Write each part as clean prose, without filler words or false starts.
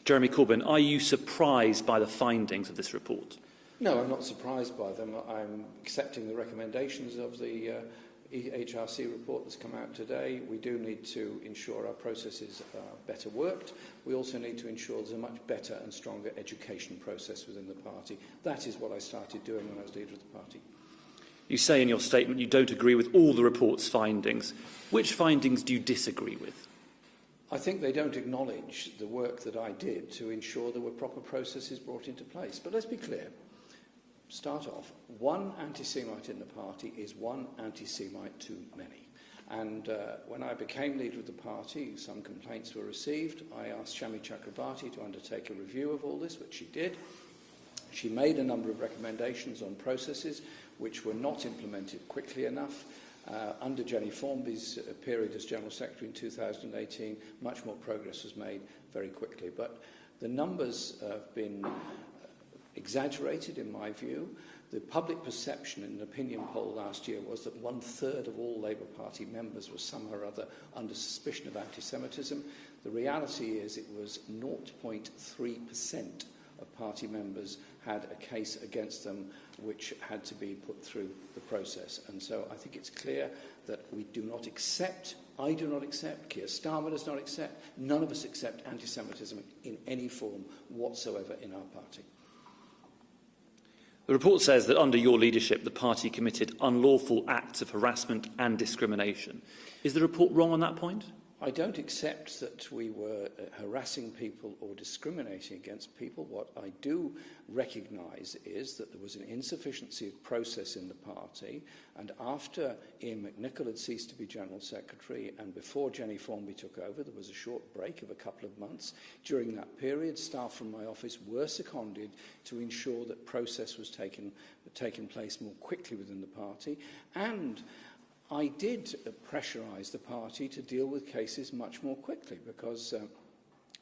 Jeremy Corbyn, are you surprised by the findings of this report? No, I'm not surprised by them. I'm accepting the recommendations of the EHRC report that's come out today. We do need to ensure our processes are better worked. We also need to ensure there's a much better and stronger education process within the party. That is what I started doing when I was leader of the party. You say in your statement you don't agree with all the report's findings. Which findings do you disagree with? I think they don't acknowledge the work that I did to ensure there were proper processes brought into place. But let's be clear. Start off, one anti-Semite in the party is one anti-Semite too many. And when I became leader of the party, some complaints were received. I asked Shami Chakrabarti to undertake a review of all this, which she did. She made a number of recommendations on processes which were not implemented quickly enough. Under Jenny Formby's period as General Secretary in 2018, much more progress was made very quickly. But the numbers have been exaggerated, in my view. The public perception in an opinion poll last year was that 1/3 of all Labour Party members were somehow or other under suspicion of anti-Semitism. The reality is it was 0.3% of party members had a case against them which had to be put through the process. And so I think it's clear that we do not accept, I do not accept, Keir Starmer does not accept, none of us accept anti-Semitism in any form whatsoever in our party. The report says that under your leadership the party committed unlawful acts of harassment and discrimination. Is the report wrong on that point? I don't accept that we were harassing people or discriminating against people. What I do recognise is that there was an insufficiency of process in the party, and after Ian McNicol had ceased to be General Secretary and before Jenny Formby took over, there was a short break of a couple of months. During that period, staff from my office were seconded to ensure that process was taken place more quickly within the party, and I did pressurise the party to deal with cases much more quickly because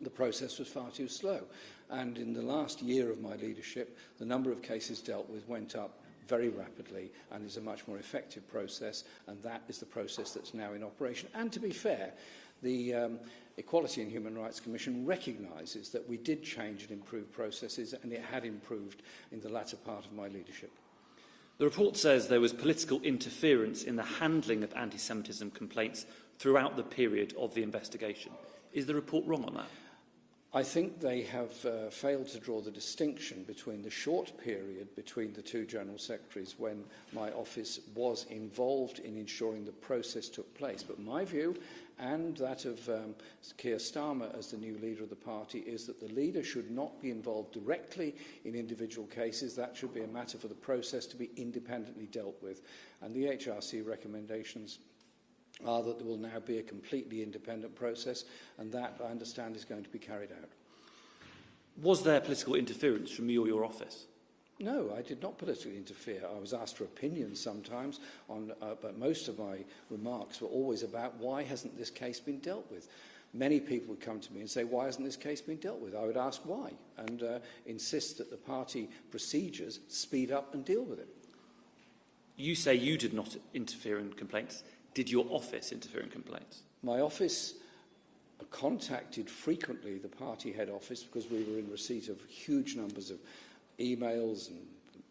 the process was far too slow. And in the last year of my leadership, the number of cases dealt with went up very rapidly and is a much more effective process, and that is the process that's now in operation. And to be fair, the Equality and Human Rights Commission recognises that we did change and improve processes, and it had improved in the latter part of my leadership. The report says there was political interference in the handling of anti-Semitism complaints throughout the period of the investigation. Is the report wrong on that? I think they have failed to draw the distinction between the short period between the two General Secretaries when my office was involved in ensuring the process took place. But my view, and that of Keir Starmer as the new leader of the party, is that the leader should not be involved directly in individual cases. That should be a matter for the process to be independently dealt with. And the HRC recommendations are that there will now be a completely independent process, and that, I understand, is going to be carried out. Was there political interference from you or your office? No, I did not politically interfere. I was asked for opinions sometimes, but most of my remarks were always about why hasn't this case been dealt with. Many people would come to me and say, why hasn't this case been dealt with? I would ask why, and insist that the party procedures speed up and deal with it. You say you did not interfere in complaints. Did your office interfere in complaints? My office contacted frequently the party head office because we were in receipt of huge numbers of emails and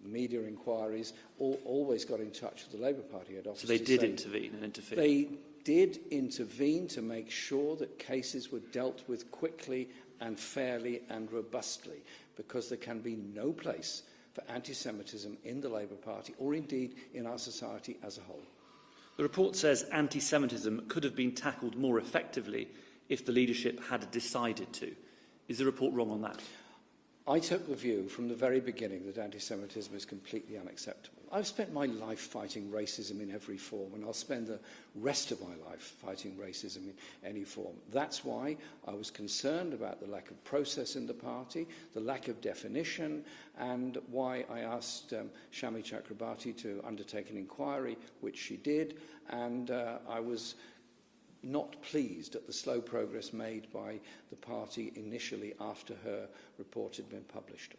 media inquiries, always got in touch with the Labour Party head office. So they did intervene and interfere? They did intervene to make sure that cases were dealt with quickly and fairly and robustly, because there can be no place for anti-Semitism in the Labour Party or indeed in our society as a whole. The report says anti-Semitism could have been tackled more effectively if the leadership had decided to. Is the report wrong on that? I took the view from the very beginning that anti-Semitism is completely unacceptable. I've spent my life fighting racism in every form, and I'll spend the rest of my life fighting racism in any form. That's why I was concerned about the lack of process in the party, the lack of definition, and why I asked Shami Chakrabarti to undertake an inquiry, which she did, and I was not pleased at the slow progress made by the party initially after her report had been published.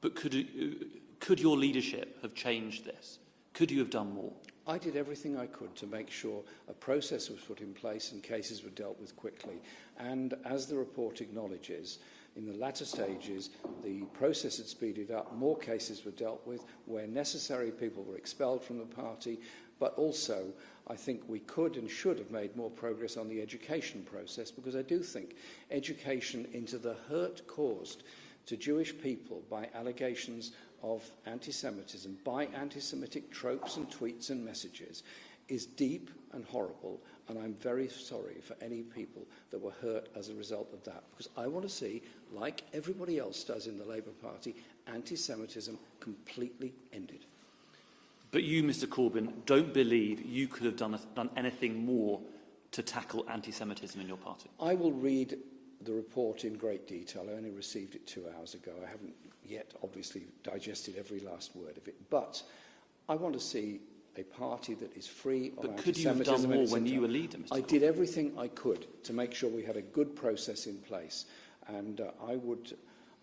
But could your leadership have changed this? Could you have done more? I did everything I could to make sure a process was put in place and cases were dealt with quickly. And as the report acknowledges, in the latter stages, the process had speeded up, more cases were dealt with, where necessary people were expelled from the party, but also I think we could and should have made more progress on the education process, because I do think education into the hurt caused to Jewish people by allegations of anti-Semitism, by anti-Semitic tropes and tweets and messages, is deep and horrible, and I'm very sorry for any people that were hurt as a result of that, because I want to see, like everybody else does in the Labour Party, anti-Semitism completely ended. But you, Mr Corbyn, don't believe you could have done anything more to tackle anti-Semitism in your party? I will read the report in great detail. I only received it 2 hours ago. I haven't yet, obviously, digested every last word of it. But I want to see a party that is free of anti-Semitism. But could you have done more when you were leader, Mr. I did everything I could to make sure we had a good process in place. And I would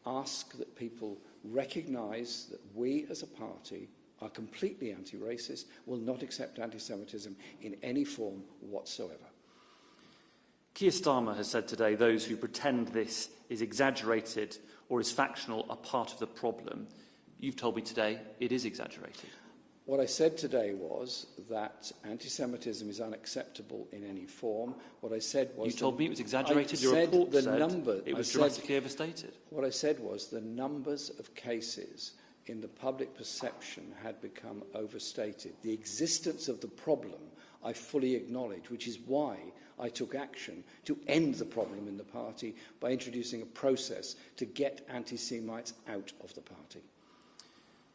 ask that people recognise that we as a party are completely anti-racist, will not accept anti-Semitism in any form whatsoever. Keir Starmer has said today those who pretend this is exaggerated or is factional are part of the problem. You've told me today it is exaggerated. What I said today was that anti-Semitism is unacceptable in any form. What I said was... You told me it was exaggerated. Your report said it was dramatically overstated. What I said was the numbers of cases in the public perception had become overstated. The existence of the problem I fully acknowledge, which is why I took action to end the problem in the party by introducing a process to get anti-Semites out of the party.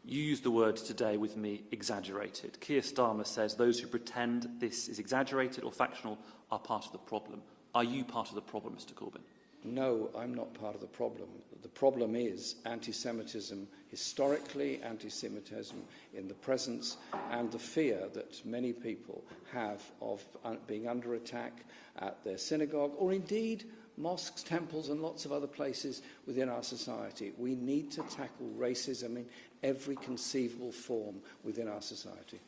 You used the words today with me, exaggerated. Keir Starmer says those who pretend this is exaggerated or factional are part of the problem. Are you part of the problem, Mr Corbyn? No, I'm not part of the problem. The problem is anti-Semitism historically, anti-Semitism in the presence, and the fear that many people have of being under attack at their synagogue, or indeed mosques, temples and lots of other places within our society. We need to tackle racism in every conceivable form within our society.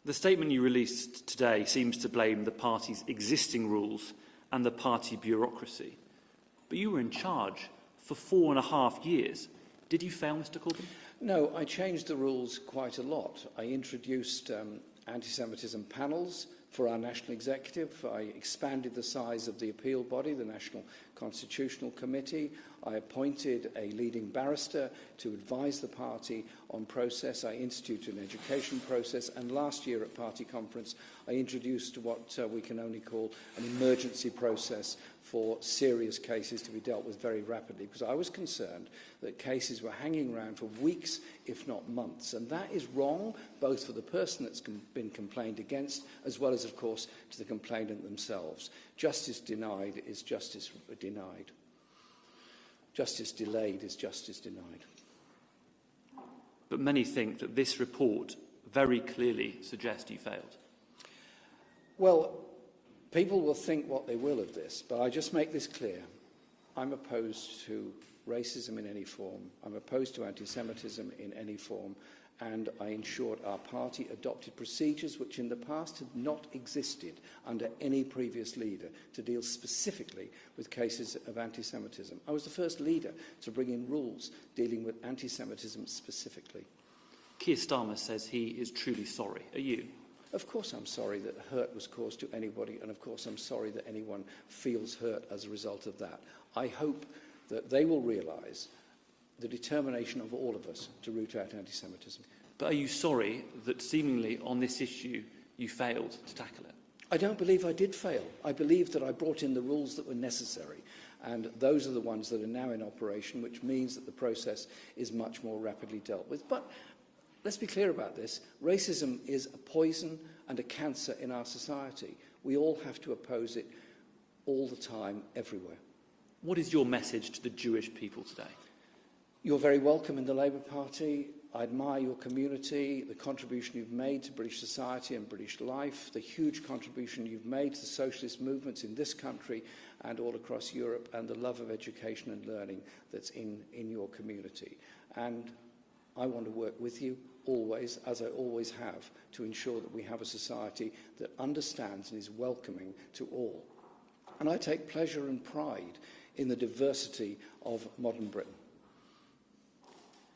The statement you released today seems to blame the party's existing rules and the party bureaucracy. But you were in charge for 4.5 years. Did you fail, Mr Corbyn? No, I changed the rules quite a lot. I introduced anti-Semitism panels for our national executive. I expanded the size of the appeal body, the National Constitutional Committee. I appointed a leading barrister to advise the party on process. I instituted an education process. And last year at party conference, I introduced what we can only call an emergency process for serious cases to be dealt with very rapidly, because I was concerned that cases were hanging around for weeks, if not months. And that is wrong, both for the person that's been complained against, as well as, of course, to the complainant themselves. Justice denied is justice denied. Justice delayed is justice denied. But many think that this report very clearly suggests you failed. Well, people will think what they will of this, but I just make this clear. I'm opposed to racism in any form. I'm opposed to anti-Semitism in any form. And I ensured our party adopted procedures which in the past had not existed under any previous leader to deal specifically with cases of anti-Semitism. I was the first leader to bring in rules dealing with anti-Semitism specifically. Keir Starmer says he is truly sorry. Are you? Of course I'm sorry that hurt was caused to anybody, and of course I'm sorry that anyone feels hurt as a result of that. I hope that they will realise the determination of all of us to root out anti-Semitism. But are you sorry that seemingly on this issue you failed to tackle it? I don't believe I did fail. I believe that I brought in the rules that were necessary, and those are the ones that are now in operation, which means that the process is much more rapidly dealt with. But let's be clear about this. Racism is a poison and a cancer in our society. We all have to oppose it all the time, everywhere. What is your message to the Jewish people today? You're very welcome in the Labour Party. I admire your community, the contribution you've made to British society and British life, the huge contribution you've made to the socialist movements in this country and all across Europe, and the love of education and learning that's in your community. And I want to work with you, always, as I always have, to ensure that we have a society that understands and is welcoming to all. And I take pleasure and pride in the diversity of modern Britain.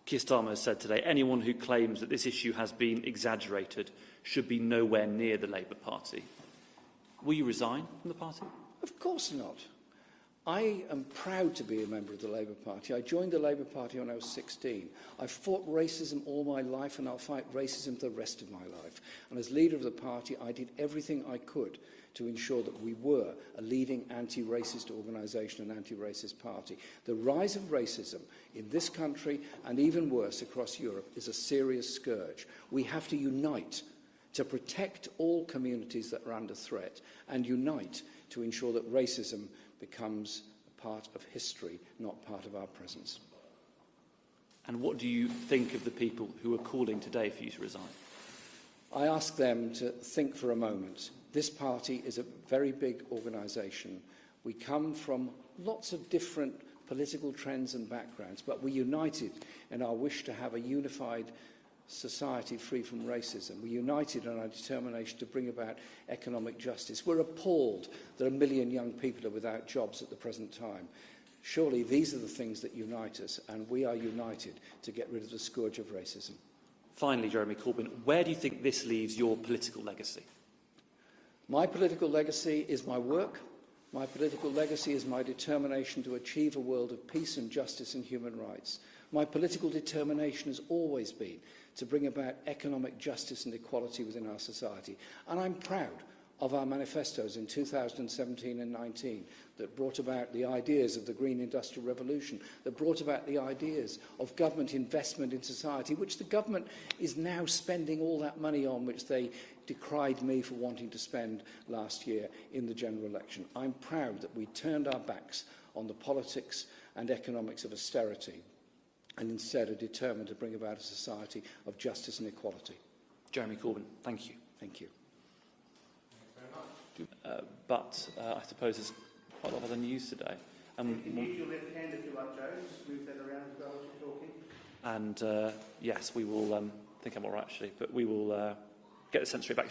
Keir Starmer has said today, anyone who claims that this issue has been exaggerated should be nowhere near the Labour Party. Will you resign from the party? Of course not. I am proud to be a member of the Labour Party. I joined the Labour Party when I was 16. I've fought racism all my life, and I'll fight racism the rest of my life. And as leader of the party, I did everything I could to ensure that we were a leading anti-racist organisation and anti-racist party. The rise of racism in this country, and even worse across Europe, is a serious scourge. We have to unite to protect all communities that are under threat, and unite to ensure that racism becomes a part of history, not part of our presence. And what do you think of the people who are calling today for you to resign? I ask them to think for a moment. This party is a very big organisation. We come from lots of different political trends and backgrounds, but we're united in our wish to have a unified society free from racism. We're united in our determination to bring about economic justice. We're appalled that 1 million young people are without jobs at the present time. Surely these are the things that unite us, and we are united to get rid of the scourge of racism. Finally, Jeremy Corbyn, where do you think this leaves your political legacy? My political legacy is my work. My political legacy is my determination to achieve a world of peace and justice and human rights. My political determination has always been to bring about economic justice and equality within our society. And I'm proud of our manifestos in 2017 and 19 that brought about the ideas of the Green Industrial Revolution, that brought about the ideas of government investment in society, which the government is now spending all that money on, which they decried me for wanting to spend last year in the general election. I'm proud that we turned our backs on the politics and economics of austerity and instead are determined to bring about a society of justice and equality. Jeremy Corbyn, thank you. Thank you. But I suppose there's quite a lot of other news today. Can you use your left hand if you like, Joe? Just move that around as well as you're talking. And yes, we will, I think I'm all right actually, but we will get the sensory back.